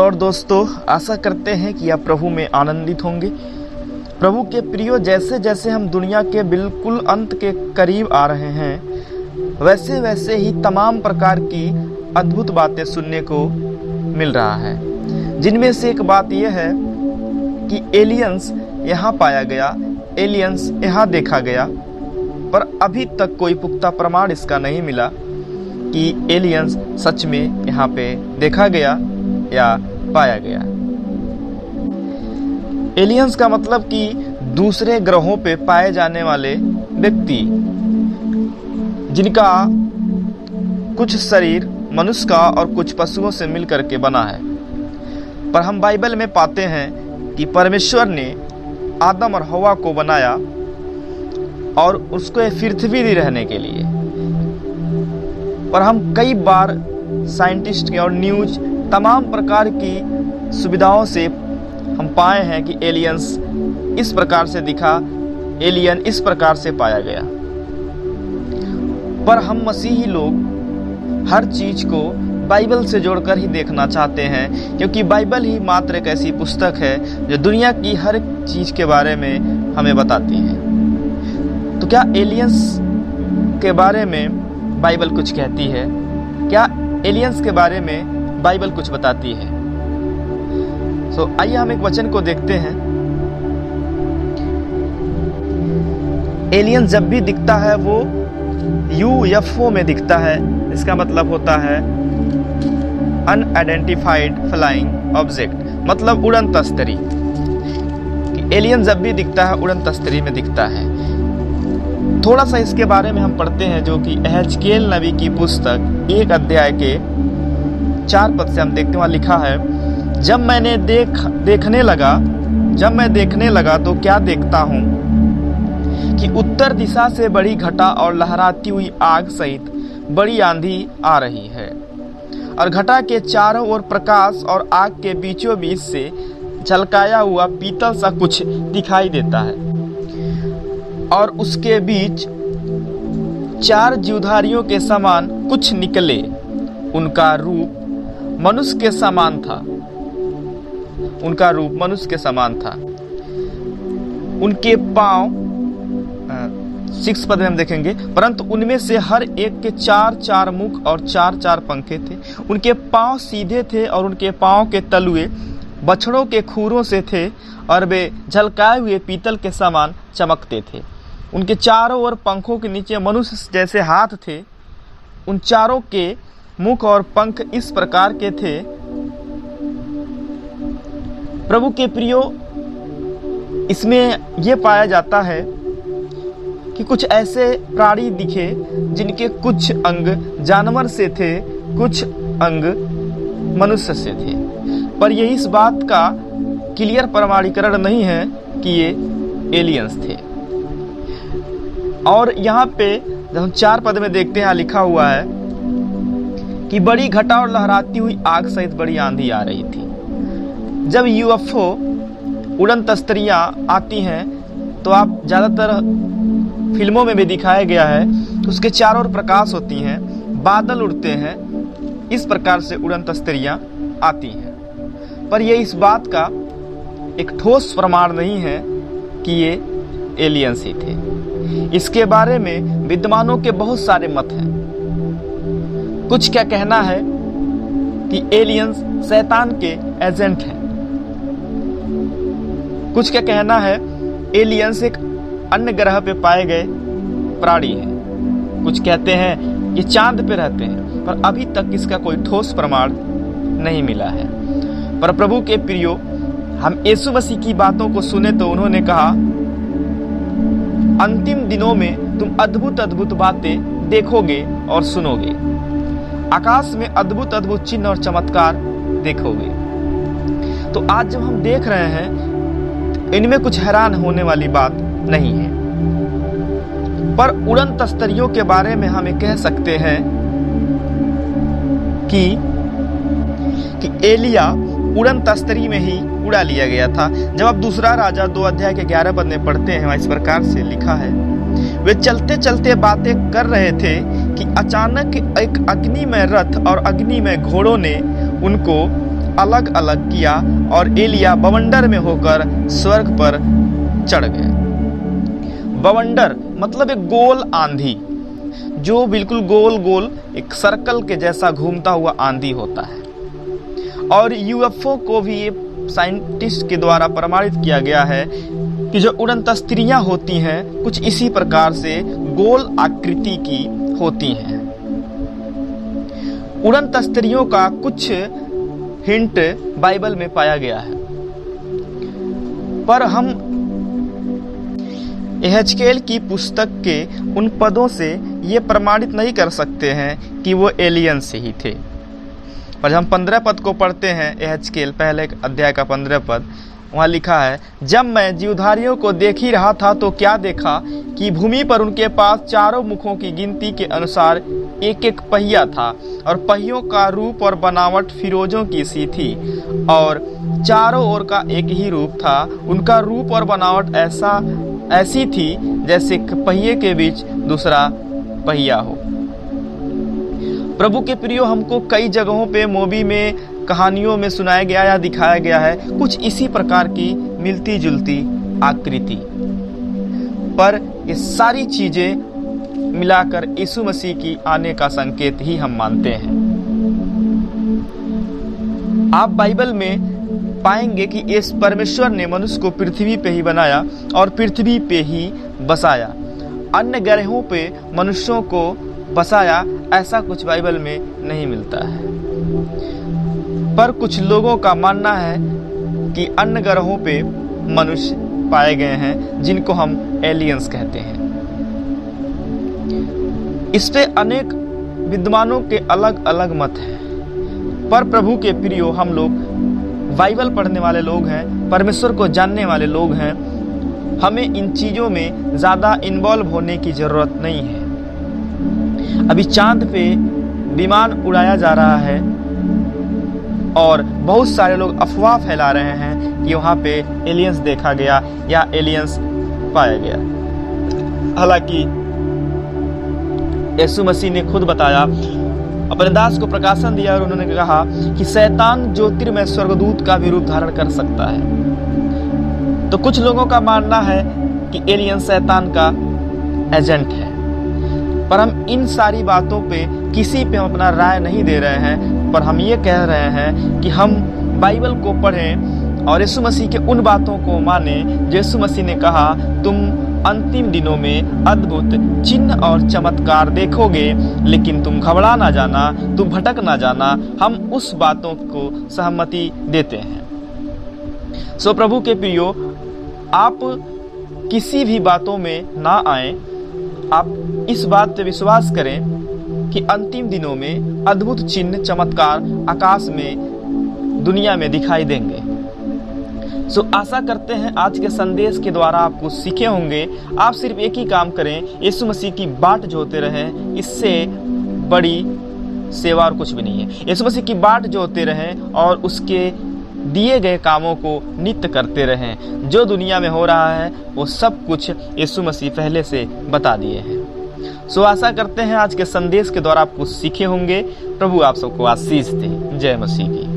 Lord दोस्तों, आशा करते हैं कि आप प्रभु में आनंदित होंगे। प्रभु के प्रियो, जैसे जैसे हम दुनिया के बिल्कुल अंत के करीब आ रहे हैं, वैसे वैसे ही तमाम प्रकार की अद्भुत बातें सुनने को मिल रहा है। जिनमें से एक बात यह है कि एलियंस यहाँ पाया गया, एलियंस यहाँ देखा गया, पर अभी तक कोई पुख्ता प्रमाण इसका नहीं मिला कि एलियंस सच में यहाँ पे देखा गया या पाया गया। एलियंस का मतलब कि दूसरे ग्रहों पे पाए जाने वाले व्यक्ति जिनका कुछ शरीर मनुष्य का और कुछ पशुओं से मिलकर के बना है। पर हम बाइबल में पाते हैं कि परमेश्वर ने आदम और हवा को बनाया और उसको पृथ्वी दी रहने के लिए। पर हम कई बार साइंटिस्ट के और न्यूज तमाम प्रकार की सुविधाओं से हम पाए हैं कि एलियंस इस प्रकार से दिखा, एलियन इस प्रकार से पाया गया। पर हम मसीही लोग हर चीज को बाइबल से जोड़कर ही देखना चाहते हैं, क्योंकि बाइबल ही मात्र एक ऐसी पुस्तक है जो दुनिया की हर चीज के बारे में हमें बताती है। तो क्या एलियंस के बारे में बाइबल कुछ कहती है? क्या एलियंस के बारे में बाइबल कुछ बताती है? आइए हम एक वचन को देखते हैं। एलियन जब भी दिखता है वो UFO में दिखता है। इसका मतलब होता है अनआइडेंटिफाइड फ्लाइंग ऑब्जेक्ट, मतलब उड़न तस्तरी। एलियन जब भी दिखता है उड़न तस्तरी में दिखता है। थोड़ा सा इसके बारे में हम पढ़ते हैं, जो कि एहजकेल नबी की पुस्तक 1 अध्याय के 4 पद से हम देखते हैं। वहाँ लिखा है, जब मैं देखने लगा तो क्या देखता हूँ कि उत्तर दिशा से बड़ी घटा और लहराती हुई आग सहित बड़ी आंधी आ रही है, और घटा के चारों ओर प्रकाश और आग के बीचों बीच से झलकाया हुआ पीतल सा कुछ दिखाई देता है, और उसके बीच 4 जीवधारियों के समान कुछ निकले। उनका रूप मनुष्य के समान था। उनके पांव 6 पद में हम देखेंगे, परंतु उनमें से हर एक के 4-4 मुख और 4-4 पंखे थे। उनके पांव सीधे थे और उनके पांव के तलुए बछड़ों के खूरों से थे, और वे झलकाए हुए पीतल के समान चमकते थे। उनके चारों ओर पंखों के नीचे मनुष्य जैसे हाथ थे। उन चारों के मुख और पंख इस प्रकार के थे। प्रभु के प्रियो, इसमें यह पाया जाता है कि कुछ ऐसे प्राणी दिखे जिनके कुछ अंग जानवर से थे, कुछ अंग मनुष्य से थे। पर यह इस बात का क्लियर प्रमाणीकरण नहीं है कि ये एलियंस थे। और यहाँ पे जब हम 4 पद में देखते हैं, लिखा हुआ है कि बड़ी घटा और लहराती हुई आग सहित बड़ी आंधी आ रही थी। जब UFO उड़न तस्तरियाँ आती हैं तो आप ज़्यादातर फिल्मों में भी दिखाया गया है, तो उसके चारों ओर प्रकाश होती हैं, बादल उड़ते हैं, इस प्रकार से उड़न तस्तरियाँ आती हैं। पर यह इस बात का एक ठोस प्रमाण नहीं है कि ये एलियंस ही थे। इसके बारे में विद्वानों के बहुत सारे मत हैं। कुछ क्या कहना है कि एलियंस शैतान के एजेंट हैं। कुछ क्या कहना है एलियंस एक अन्य ग्रह पे पाए गए प्राणी हैं। कुछ कहते हैं ये चांद पे रहते हैं, पर अभी तक इसका कोई ठोस प्रमाण नहीं मिला है। पर प्रभु के प्रियो, हम यीशु मसीह की बातों को सुने तो उन्होंने कहा, अंतिम दिनों में तुम अद्भुत अद्भुत बातें देखोगे और सुनोगे। आकाश में अद्भुत अद्भुत चिन्ह और चमत्कार देखोगे। तो आज जब हम देख रहे हैं, इनमें कुछ हैरान होने वाली बात नहीं है। पर उड़न तस्तरियों के बारे में हम कह सकते हैं कि एलिया उड़न तस्तरी में ही उड़ा लिया गया था। जब आप 2 राजा 2 अध्याय के 11 पद में पढ़ते हैं, इस प्रकार से लिखा है, वे चलते चलते बातें कर रहे थे कि अचानक एक अग्निमय रथ और अग्निमय घोड़ों ने उनको अलग अलग किया और एलिया बवंडर में होकर स्वर्ग पर चढ़ गए। बवंडर मतलब एक गोल आंधी, जो बिल्कुल गोल गोल एक सर्कल के जैसा घूमता हुआ आंधी होता है। और यूएफओ को भी ये साइंटिस्ट के द्वारा प्रमाणित किया गया है कि जो उड़न तस्तियां होती हैं कुछ इसी प्रकार से गोल आकृति की होती हैं। उड़न तस्तियों का कुछ हिंट बाइबल में पाया गया है, पर हम एहेजकेल की पुस्तक के उन पदों से ये प्रमाणित नहीं कर सकते हैं कि वो एलियन से ही थे। पर हम 15 पद को पढ़ते हैं, एहेजकेल पहले अध्याय का 15 पद, वहाँ लिखा है, जब मैं जीवधारियों को देख ही रहा था तो क्या देखा कि भूमि पर उनके पास चारों मुखों की गिनती के अनुसार एक एक पहिया था, और पहियों का रूप और बनावट फिरोजों की सी थी, और चारों ओर का एक ही रूप था। उनका रूप और बनावट ऐसी थी जैसे पहिए के बीच दूसरा पहिया हो। प्रभु के प्रियो, हमको कई जगहों पे मूवी में, कहानियों में सुनाया गया या दिखाया गया है कुछ इसी प्रकार की मिलती जुलती आकृति, पर ये सारी चीजें मिलाकर यीशु मसीह की आने का संकेत ही हम मानते हैं। आप बाइबल में पाएंगे कि इस परमेश्वर ने मनुष्य को पृथ्वी पे ही बनाया और पृथ्वी पे ही बसाया। अन्य ग्रहों पे मनुष्यों को बसाया ऐसा कुछ बाइबल में नहीं मिलता है। पर कुछ लोगों का मानना है कि अन्य ग्रहों पे मनुष्य पाए गए हैं जिनको हम एलियंस कहते हैं। इस पे अनेक विद्वानों के अलग अलग मत हैं, पर प्रभु के प्रियो, हम लोग बाइबल पढ़ने वाले लोग हैं, परमेश्वर को जानने वाले लोग हैं, हमें इन चीज़ों में ज़्यादा इन्वॉल्व होने की ज़रूरत नहीं है। अभी चांद पे विमान उड़ाया जा रहा है और बहुत सारे लोग अफवाह फैला रहे हैं कि वहाँ पे एलियंस देखा गया या एलियंस पाया गया। हालांकि यीशु मसीह ने खुद बताया, अपने दास को प्रकाशन दिया और उन्होंने कहा कि शैतान ज्योतिर्मय स्वर्गदूत का भी रूप धारण कर सकता है। तो कुछ लोगों का मानना है कि एलियन शैतान का एजेंट है, पर हम इन सारी बातों पे किसी पे हम अपना राय नहीं दे रहे हैं, पर हम ये कह रहे हैं कि हम बाइबल को पढ़ें और यीशु मसीह के उन बातों को माने जो यीशु मसीह ने कहा, तुम अंतिम दिनों में अद्भुत चिन्ह और चमत्कार देखोगे, लेकिन तुम घबरा ना जाना, तुम भटक ना जाना। हम उस बातों को सहमति देते हैं। सो प्रभु के प्रियो, आप किसी भी बातों में ना आए, आप इस बात पे विश्वास करें कि अंतिम दिनों में अद्भुत चिन्ह चमत्कार आकाश में दुनिया में दिखाई देंगे। सो आशा करते हैं आज के संदेश के द्वारा आप कुछ सीखे होंगे। आप सिर्फ एक ही काम करें, यीशु मसीह की बाट जोते रहें, इससे बड़ी सेवा और कुछ भी नहीं है। यीशु मसीह की बाट जोते रहें और उसके दिए गए कामों को नित्य करते रहें। जो दुनिया में हो रहा है वो सब कुछ यीशु मसीह पहले से बता दिए हैं। सो आशा करते हैं आज के संदेश के द्वारा आप कुछ सीखे होंगे। प्रभु आप सबको आशीष दे। जय मसीह की।